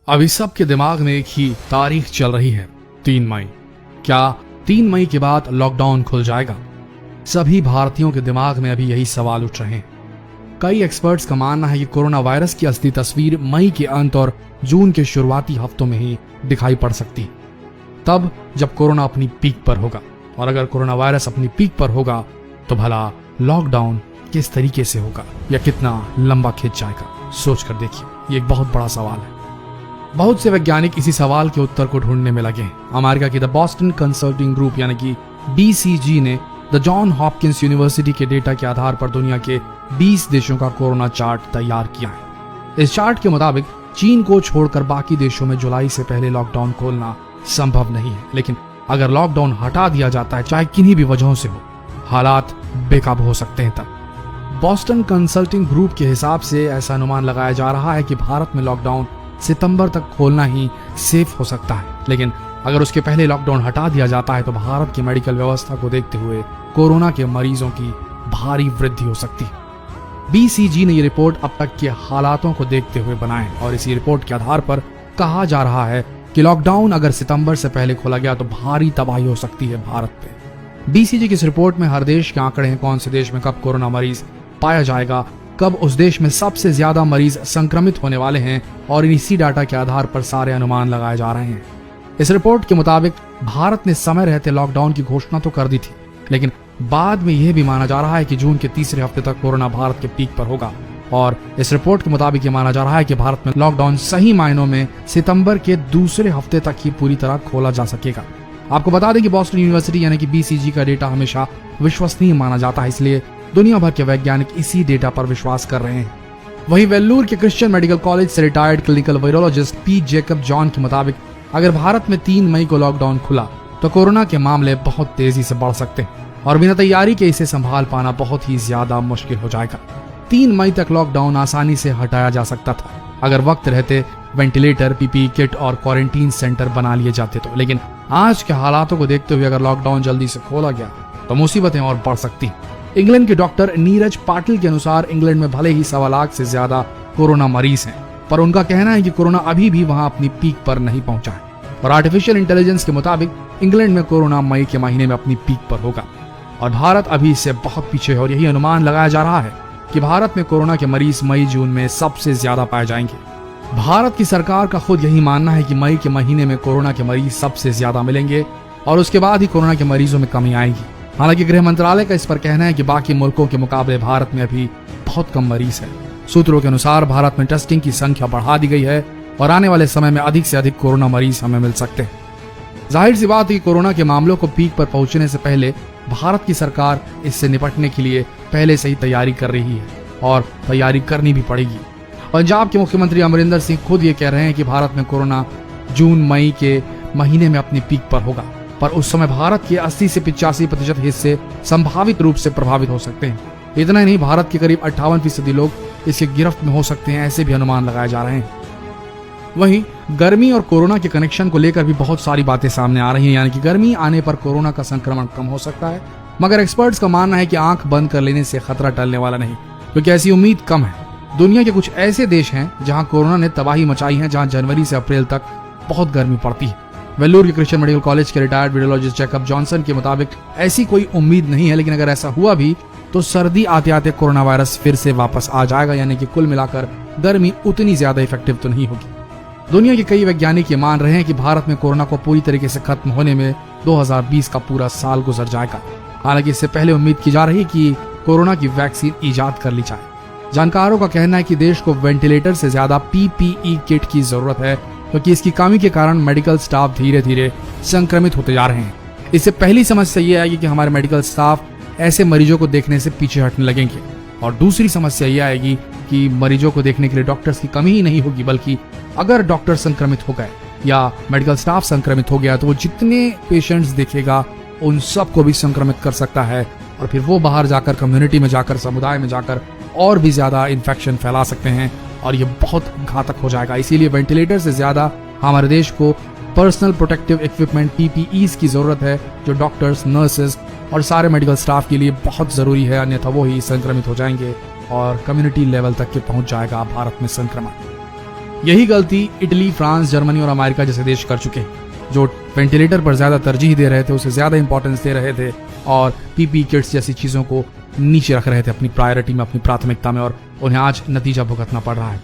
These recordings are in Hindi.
अभी सबके दिमाग में एक ही तारीख चल रही है, 3 मई। क्या 3 मई के बाद लॉकडाउन खुल जाएगा? सभी भारतीयों के दिमाग में अभी यही सवाल उठ रहे हैं। कई एक्सपर्ट्स का मानना है कि कोरोना वायरस की असली तस्वीर मई के अंत और जून के शुरुआती हफ्तों में ही दिखाई पड़ सकती है, तब जब कोरोना अपनी पीक पर होगा। और अगर कोरोना वायरस अपनी पीक पर होगा तो भला लॉकडाउन किस तरीके से होगा या कितना लंबा खिंच जाएगा? सोच कर देखिए, ये एक बहुत बड़ा सवाल है। बहुत से वैज्ञानिक इसी सवाल के उत्तर को ढूंढने में लगे हैं। अमेरिका की द बॉस्टन कंसल्टिंग ग्रुप यानी कि BCG ने द जॉन हॉपकिंस यूनिवर्सिटी के डेटा के आधार पर दुनिया के 20 देशों का कोरोना चार्ट तैयार किया है। इस चार्ट के मुताबिक चीन को छोड़कर बाकी देशों में जुलाई से पहले लॉकडाउन खोलना संभव नहीं है, लेकिन अगर लॉकडाउन हटा दिया जाता है, चाहे किन्हीं भी वजहों से हो, हालात बेकाबू हो सकते हैं। तब बॉस्टन कंसल्टिंग ग्रुप के हिसाब से ऐसा अनुमान लगाया जा रहा है कि भारत में लॉकडाउन सितंबर तक खोलना ही सेफ हो सकता है, लेकिन अगर उसके पहले लॉकडाउन हटा दिया जाता है तो भारत की मेडिकल व्यवस्था को देखते हुए कोरोना के मरीजों की भारी वृद्धि हो सकती है। BCG ने ये रिपोर्ट अब तक के हालातों को देखते हुए बनाए और इसी रिपोर्ट के आधार पर कहा जा रहा है कि लॉकडाउन अगर सितंबर से पहले खोला गया तो भारी तबाही हो सकती है भारत पे। BCG की इस रिपोर्ट में हर देश के आंकड़े हैं, कौन से देश में कब कोरोना मरीज पाया जाएगा, कब उस देश में सबसे ज्यादा मरीज संक्रमित होने वाले हैं, और इसी डाटा के आधार पर सारे अनुमान लगाए जा रहे हैं। इस रिपोर्ट के मुताबिक भारत ने समय रहते लॉकडाउन की घोषणा तो कर दी थी, लेकिन बाद में यह भी माना जा रहा है कि जून के तीसरे हफ्ते तक कोरोना भारत के पीक पर होगा। और इस रिपोर्ट के मुताबिक ये माना जा रहा है कि भारत में लॉकडाउन सही मायनों में सितंबर के दूसरे हफ्ते तक ही पूरी तरह खोला जा सकेगा। आपको बता दें कि बॉस्टन यूनिवर्सिटी यानी कि BCG का डेटा हमेशा विश्वसनीय माना जाता है, इसलिए दुनिया भर के वैज्ञानिक इसी डेटा पर विश्वास कर रहे हैं। वहीं वेल्लूर के क्रिश्चियन मेडिकल कॉलेज से retired clinical virologist P. Jacob John के मुताबिक अगर भारत में 3 मई को लॉकडाउन खुला तो कोरोना के मामले बहुत तेजी से बढ़ सकते हैं और बिना तैयारी के इसे संभाल पाना बहुत ही ज्यादा मुश्किल हो जाएगा। 3 मई तक लॉकडाउन आसानी से हटाया जा सकता था अगर वक्त रहते वेंटिलेटर, PPE किट और क्वारंटीन सेंटर बना लिए जाते तो, लेकिन आज के हालातों को देखते हुए अगर लॉकडाउन जल्दी से खोला गया तो मुसीबतें और बढ़ सकती। इंग्लैंड के डॉक्टर नीरज पाटिल के अनुसार इंग्लैंड में भले ही 1.25 लाख से ज्यादा कोरोना मरीज हैं, पर उनका कहना है कि कोरोना अभी भी वहां अपनी पीक पर नहीं पहुंचा है और आर्टिफिशियल इंटेलिजेंस के मुताबिक इंग्लैंड में कोरोना मई के महीने में अपनी पीक पर होगा और भारत अभी इससे बहुत पीछे है। और यही अनुमान लगाया जा रहा है कि भारत में कोरोना के मरीज मई जून में सबसे ज्यादा पाए जाएंगे। भारत की सरकार का खुद यही मानना है कि मई के महीने में कोरोना के मरीज सबसे ज्यादा मिलेंगे और उसके बाद ही कोरोना के मरीजों में कमी आएगी। हालांकि गृह मंत्रालय का इस पर कहना है कि बाकी मुल्कों के मुकाबले भारत में अभी बहुत कम मरीज है। सूत्रों के अनुसार भारत में टेस्टिंग की संख्या बढ़ा दी गई है और आने वाले समय में अधिक से अधिक कोरोना मरीज हमें मिल सकते हैं। जाहिर सी बात है कि कोरोना के मामलों को पीक पर पहुंचने से पहले भारत की सरकार इससे निपटने के लिए पहले से ही तैयारी कर रही है और तैयारी करनी भी पड़ेगी। पंजाब के मुख्यमंत्री अमरिंदर सिंह खुद ये कह रहे हैं कि भारत में कोरोना जून मई के महीने में अपनी पीक पर होगा, पर उस समय भारत के 80 से 85% हिस्से संभावित रूप से प्रभावित हो सकते हैं। इतना ही नहीं, भारत के करीब 58% लोग इसके गिरफ्त में हो सकते हैं, ऐसे भी अनुमान लगाए जा रहे हैं। वहीं गर्मी और कोरोना के कनेक्शन को लेकर भी बहुत सारी बातें सामने आ रही हैं, यानी कि गर्मी आने पर कोरोना का संक्रमण कम हो सकता है, मगर एक्सपर्ट्स का मानना है कि आंख बंद कर लेने से खतरा टलने वाला नहीं, क्योंकि ऐसी उम्मीद कम है। दुनिया के कुछ ऐसे देश हैं जहां कोरोना ने तबाही मचाई है, जहां जनवरी से अप्रैल तक बहुत गर्मी पड़ती है। वेल्लूर के क्रिश्चियन मेडिकल कॉलेज के रिटायर्ड वायरोलॉजिस्ट जेकब जॉनसन के मुताबिक ऐसी कोई उम्मीद नहीं है, लेकिन अगर ऐसा हुआ भी तो सर्दी आते आते कोरोना वायरस फिर से वापस आ जाएगा, यानी कि कुल मिलाकर गर्मी उतनी ज्यादा इफेक्टिव तो नहीं होगी। दुनिया के कई वैज्ञानिक ये मान रहे हैं कि भारत में कोरोना को पूरी तरीके से खत्म होने में 2020 का पूरा साल गुजर जाएगा। हालांकि इससे पहले उम्मीद की जा रही है कि कोरोना की वैक्सीन ईजाद कर ली जाए। जानकारों का कहना है कि देश को वेंटिलेटर से ज्यादा PPE किट की जरूरत है, क्योंकि इसकी कमी के कारण मेडिकल स्टाफ धीरे धीरे संक्रमित होते जा रहे हैं। इससे पहली समस्या ये आएगी कि हमारे मेडिकल स्टाफ ऐसे मरीजों को देखने से पीछे हटने लगेंगे, और दूसरी समस्या ये आएगी कि मरीजों को देखने के लिए डॉक्टर्स की कमी ही नहीं होगी, बल्कि अगर डॉक्टर संक्रमित हो गए या मेडिकल स्टाफ संक्रमित हो गया तो वो जितने पेशेंट्स देखेगा उन सबको भी संक्रमित कर सकता है और फिर वो बाहर जाकर कम्युनिटी में जाकर, समुदाय में जाकर और भी ज्यादा इन्फेक्शन फैला सकते हैं और ये बहुत घातक हो जाएगा। इसीलिए वेंटिलेटर से ज्यादा हमारे देश को पर्सनल प्रोटेक्टिव इक्विपमेंट PPEs की जरूरत है, जो डॉक्टर्स, नर्सेज और सारे मेडिकल स्टाफ के लिए बहुत जरूरी है, अन्यथा वो ही संक्रमित हो जाएंगे और कम्युनिटी लेवल तक के पहुंच जाएगा भारत में संक्रमण। यही गलती इटली, फ्रांस, जर्मनी और अमेरिका जैसे देश कर चुके हैं, जो वेंटिलेटर पर ज्यादा तरजीह दे रहे थे, उसे ज्यादा इंपॉर्टेंस दे रहे थे और पीपी किट्स जैसी चीजों को नीचे रख रहे थे अपनी प्रायोरिटी में, अपनी प्राथमिकता में, और उन्हें आज नतीजा भुगतना पड़ रहा है।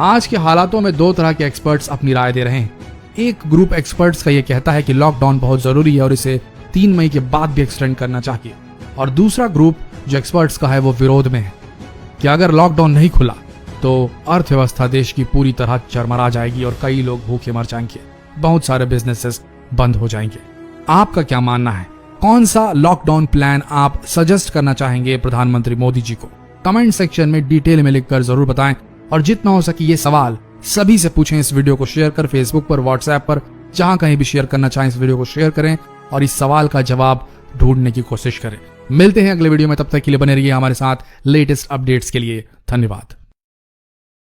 आज के हालातों में दो तरह के एक्सपर्ट्स अपनी राय दे रहे हैं। एक ग्रुप एक्सपर्ट्स का यह कहता है कि लॉकडाउन बहुत जरूरी है और इसे 3 मई के बाद भी एक्सटेंड करना चाहिए, और दूसरा ग्रुप जो एक्सपर्ट्स का है वो विरोध में है कि अगर लॉकडाउन नहीं खुला तो अर्थव्यवस्था देश की पूरी तरह चरमरा जाएगी और कई लोग भूखे मर जाएंगे, बहुत सारे बिजनेसेस बंद हो जाएंगे। आपका क्या मानना है? कौन सा लॉकडाउन प्लान आप सजेस्ट करना चाहेंगे प्रधानमंत्री मोदी जी को? कमेंट सेक्शन में डिटेल में लिखकर जरूर बताएं, और जितना हो सके ये सवाल सभी से पूछें। इस वीडियो को शेयर कर फेसबुक पर, व्हाट्सएप पर, जहां कहीं भी शेयर करना चाहें इस वीडियो को शेयर करें और इस सवाल का जवाब ढूंढने की कोशिश करें। मिलते हैं अगले वीडियो में, तब तक के लिए बने रहिए हमारे साथ लेटेस्ट अपडेट्स के लिए। धन्यवाद।